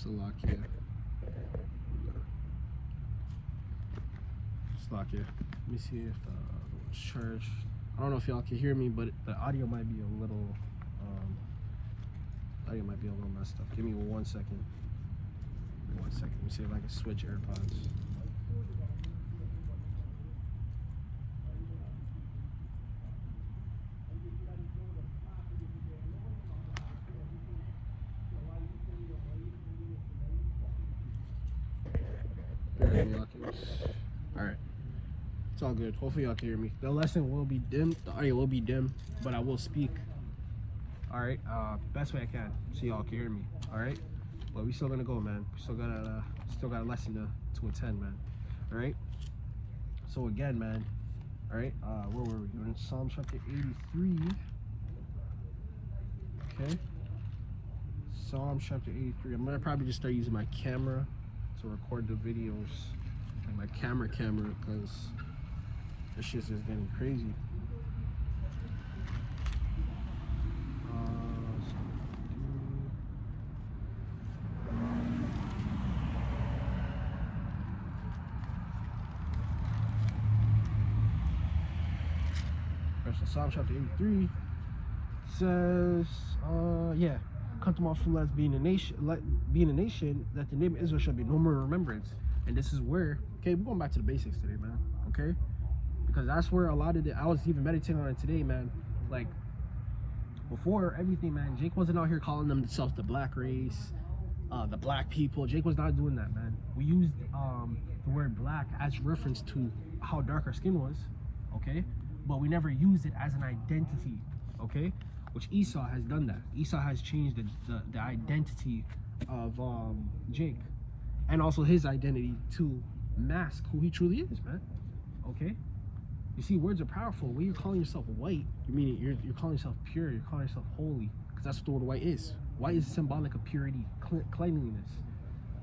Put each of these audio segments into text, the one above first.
Slovakia. Slovakia. Let me see if the charge. I don't know if y'all can hear me, but the audio might be a little messed up. Give me 1 second. 1 second. Let me see if I can switch AirPods. Alright. It's all good. Hopefully y'all can hear me. The lesson will be dim. The audio will be dim, but I will speak. Alright. Best way I can so y'all can hear me. Alright. But we still gonna go, man. We still got a lesson to attend, man. Alright. So again, man. Alright. Where were we? We're in Psalm chapter 83. Okay. Psalm chapter 83. I'm gonna probably just start using my camera to record the videos, like my camera, because this shit is getting crazy. Psalm chapter 83 says, yeah, come to my from us being a nation, that the name of Israel shall be no more remembrance. And this is where, okay, we're going back to the basics today, man. Okay, because that's where a lot of I was even meditating on it today, man. Like before everything, man, Jake wasn't out here calling themselves the black race, the black people. Jake was not doing that, man. We used the word black as reference to how dark our skin was, okay, but we never used it as an identity, okay, which Esau has done that. Esau has changed the identity of Jake, and also his identity to mask who he truly is, man. Okay, you see, words are powerful. When you're calling yourself white, you mean you're calling yourself pure, you're calling yourself holy, because that's what the word white is. White is symbolic of purity, cleanliness,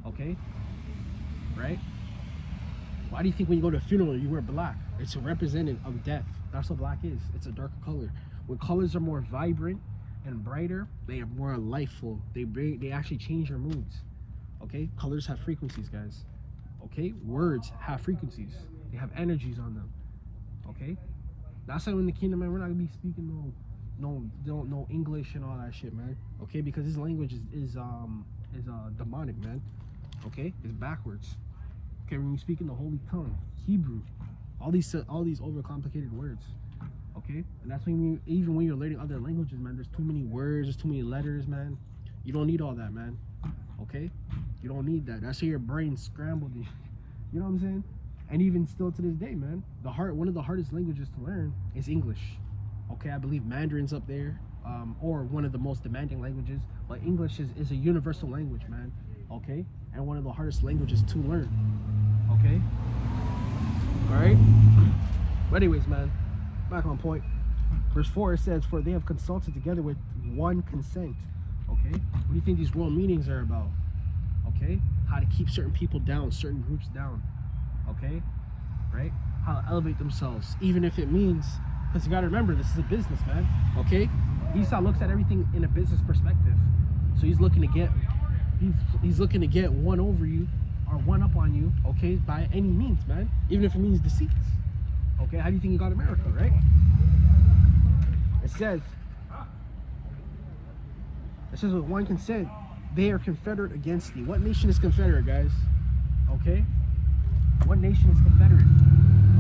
okay, right? Why do you think when you go to a funeral you wear black? It's a representative of death. That's what black is. It's a darker color. When colors are more vibrant and brighter, they are more lifeful. They actually change your moods. Okay, colors have frequencies, guys. Okay, words have frequencies. They have energies on them. Okay, that's why in the kingdom, man, we're not gonna be speaking no English and all that shit, man. Okay, because this language is demonic, man. Okay, it's backwards. Okay, when you speak in the holy tongue, Hebrew, all these overcomplicated words. Okay, and that's when even when you're learning other languages, man, there's too many words, there's too many letters, man. You don't need all that, man. Okay, you don't need that. That's how your brain scrambled. You know what I'm saying? And even still to this day, man, one of the hardest languages to learn is English. Okay, I believe Mandarin's up there, or one of the most demanding languages. But English is a universal language, man. Okay, and one of the hardest languages to learn. Okay, all right. But anyways, man, back on point. Verse 4, it says, "For they have consulted together with one consent." Okay, what do you think these world meetings are about? Okay, how to keep certain people down, certain groups down. Okay, right? How to elevate themselves, even if it means, because you got to remember, this is a business, man. Okay, Esau looks at everything in a business perspective, so he's looking to get one over you or one up on you, okay, by any means, man, even if it means deceit. Okay, how do you think he got America, right? It says with one consent they are confederate against thee. What nation is confederate, guys? Okay, what nation is confederate?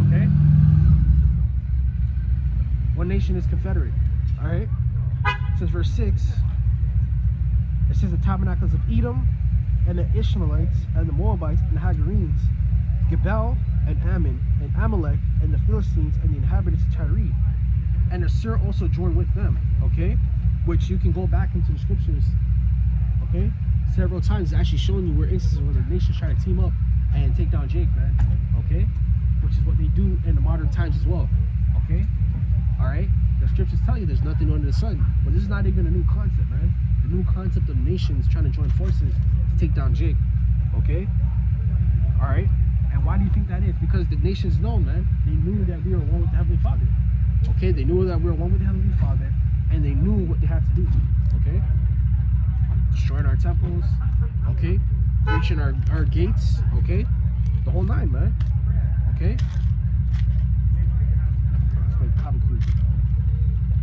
Okay, what nation is confederate? All right, it says verse 6, it says the tabernacles of Edom and the Ishmaelites and the Moabites and the Hagarenes, Gebel and Ammon and Amalek and the Philistines and the inhabitants of Tyre, and Assur also joined with them. Okay, which you can go back into the scriptures, okay, several times, actually showing you where instances where the nations try to team up and take down Jake, man. Okay, which is what they do in the modern times as well. Okay, all right, the scriptures tell you there's nothing under the sun, but this is not even a new concept, man. The new concept of nations trying to join forces to take down Jake. Okay, all right. And why do you think that is? Because the nations know, man, they knew that we were one with the Heavenly Father. Okay, they knew that we were one with the Heavenly Father, and they knew what they had to do. Okay, destroying our temples, okay, breaching our gates, okay, the whole nine, man, okay.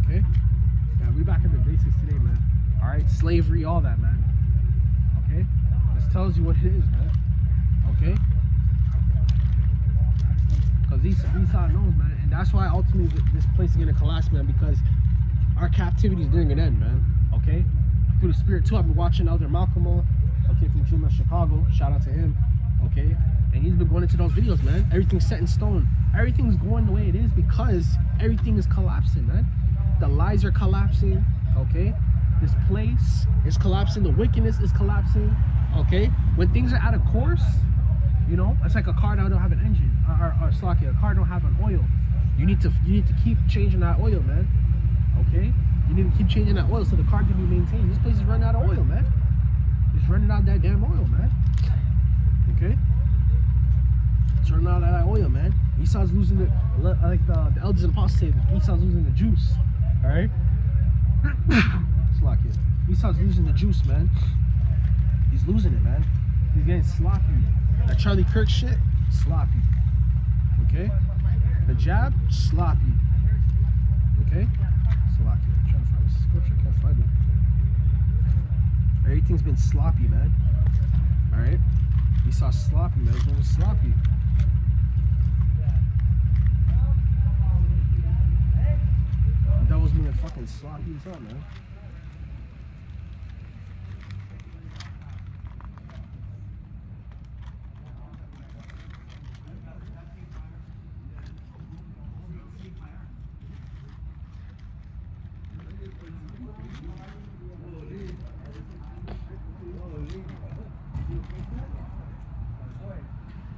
Okay, yeah, we back at the basics today, man. All right, slavery, all that, man. Okay, this tells you what it is, man. Okay, because Esau knows, man, and that's why ultimately this place is gonna collapse, man, because our captivity is nearing an end, man. Okay, through the Spirit too. I've been watching Elder Malcolm, okay, from Juma, Chicago. Shout out to him. Okay, and he's been going into those videos, man. Everything's set in stone. Everything's going the way it is because everything is collapsing, man. The lies are collapsing. Okay, this place is collapsing. The wickedness is collapsing. Okay, when things are out of course, you know, it's like a car that don't have an engine, or a car don't have an oil. You need to keep changing that oil, man. Okay, you need to keep changing that oil so the car can be maintained. This place is running out of oil, man. It's running out of that damn oil, man. Okay, it's running out of that oil, man. Esau's losing it, like the elders and apostles say, Esau's losing the juice. All right, sloppy. Esau's losing the juice, man. He's losing it, man. He's getting sloppy. That Charlie Kirk shit, sloppy. Okay, the jab, sloppy. Okay, sloppy. I'm trying to find the scripture, can't find it. Everything's been sloppy, man. All right, Esau sloppy, man. He's going sloppy. That was me fucking sloppy as hell, man.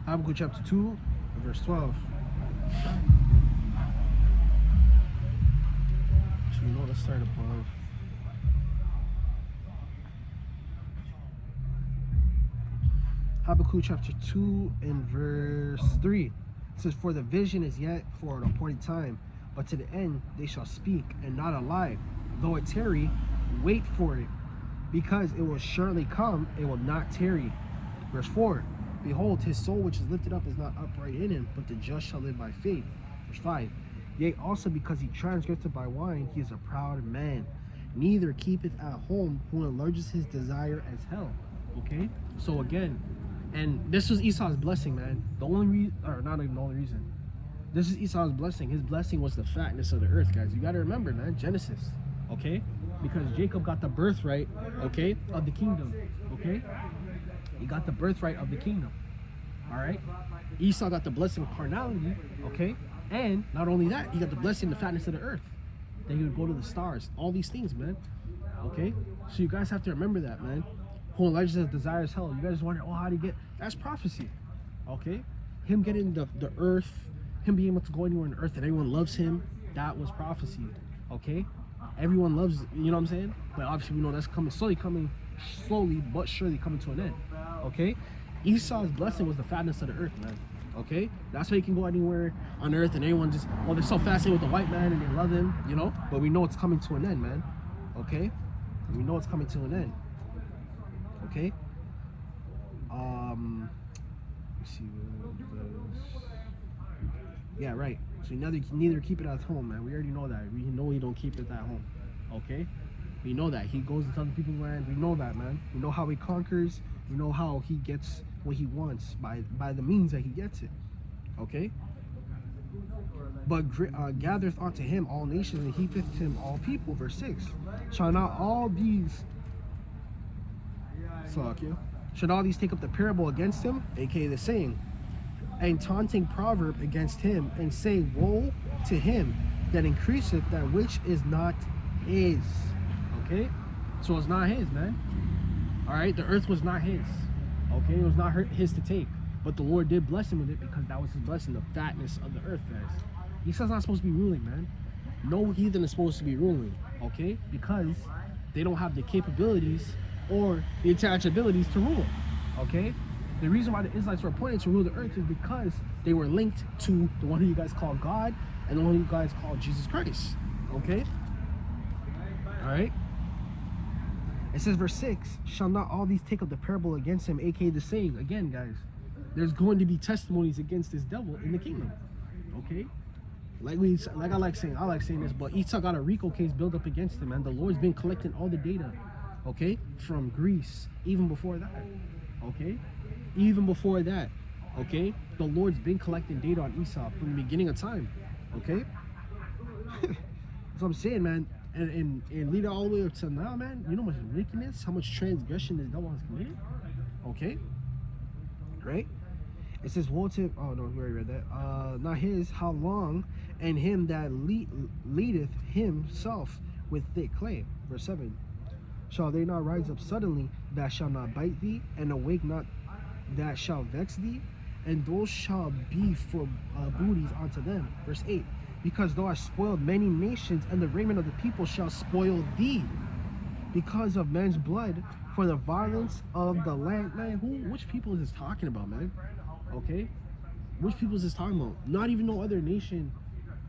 Habakkuk chapter 2, verse 12. Actually, no, let's start above. Habakkuk chapter 2 and verse 3. It says, for the vision is yet for an appointed time, but to the end they shall speak, and not a lie. Though it tarry, wait for it, because it will surely come, it will not tarry. Verse 4. Behold, his soul which is lifted up is not upright in him, but the just shall live by faith. Verse 5. Yea, also because he transgressed by wine, he is a proud man, neither keepeth at home, who enlarges his desire as hell. Okay, so again, and this was Esau's blessing, man. The only reason, or not even the only reason, this is Esau's blessing. His blessing was the fatness of the earth, guys. You got to remember, man, Genesis. Okay, because Jacob got the birthright, okay, of the kingdom. Okay, he got the birthright of the kingdom. All right, Esau got the blessing of carnality. Okay, and not only that, he got the blessing, the fatness of the earth. That he would go to the stars. All these things, man. Okay, so you guys have to remember that, man. Who enlarges his desires hell. You guys wonder, oh, how do you get? That's prophecy. Okay, him getting the earth, him being able to go anywhere on earth and everyone loves him. That was prophecy. Okay, everyone loves, you know what I'm saying? But obviously we know that's slowly but surely coming to an end. Okay, Esau's blessing was the fatness of the earth, man. Okay, that's why he can go anywhere on earth and everyone just, oh, they're so fascinated with the white man and they love him, you know. But we know it's coming to an end, man. Okay, we know it's coming to an end. Okay, let's see, yeah, right. So neither keep it at home, man. We already know that. We know he don't keep it at home. Okay, we know that he goes to other people's land. We know that, man. We know how he conquers. We know how he gets what he wants by the means that he gets it. Okay, but gathereth unto him all nations and heapeth him all people. Verse 6. Shall not all these should all these take up the parable against him, aka the saying, and taunting proverb against him, and say, woe to him that increaseth that which is not his. Okay, so it's not his, man. All right, the earth was not his. Okay, it was not his to take, but the Lord did bless him with it because that was his blessing, the fatness of the earth, guys. Esau's not supposed to be ruling, man. No heathen is supposed to be ruling. Okay, because they don't have the capabilities or the intangibilities to rule. Okay, the reason why the Israelites were appointed to rule the earth is because they were linked to the one who you guys call God and the one who you guys call Jesus Christ. Okay, all right. It says verse 6, shall not all these take up the parable against him, aka the saying. Again, guys, there's going to be testimonies against this devil in the kingdom. Okay? I like saying this, but Esau got a RICO case built up against him, and the Lord's been collecting all the data, okay, from Greece, even before that. Okay? Even before that. Okay? The Lord's been collecting data on Esau from the beginning of time. Okay? That's what I'm saying, man. And lead it all the way up to now, man. You know how much wickedness, how much transgression this devil has committed? Okay? Right? It says, woe to, oh no, we already read that. Not his, how long, and him that leadeth himself with thick clay. Verse 7. Shall they not rise up suddenly that shall not bite thee, and awake not that shall vex thee? And those shall be for booties unto them. Verse 8. Because thou hast spoiled many nations, and the raiment of the people shall spoil thee, because of men's blood, for the violence of the land. Man, which people is this talking about, man? Okay? Which people is this talking about? Not even no other nation,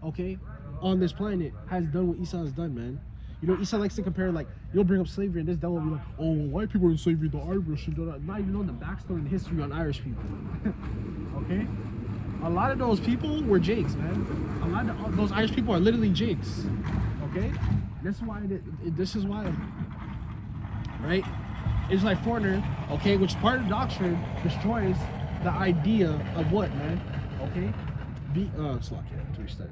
okay, on this planet has done what Esau has done, man. You know, Esau likes to compare, like, you'll bring up slavery, and this devil will be like, oh, white people are in slavery, the Irish, and not even knowing the backstory and history on Irish people. Okay? A lot of those people were Jakes, man. A lot of those Irish people are literally Jakes. Okay? This is why, right? It's like foreigner, okay, which part of the doctrine destroys the idea of what, man? Okay? Slack, yeah, to restart.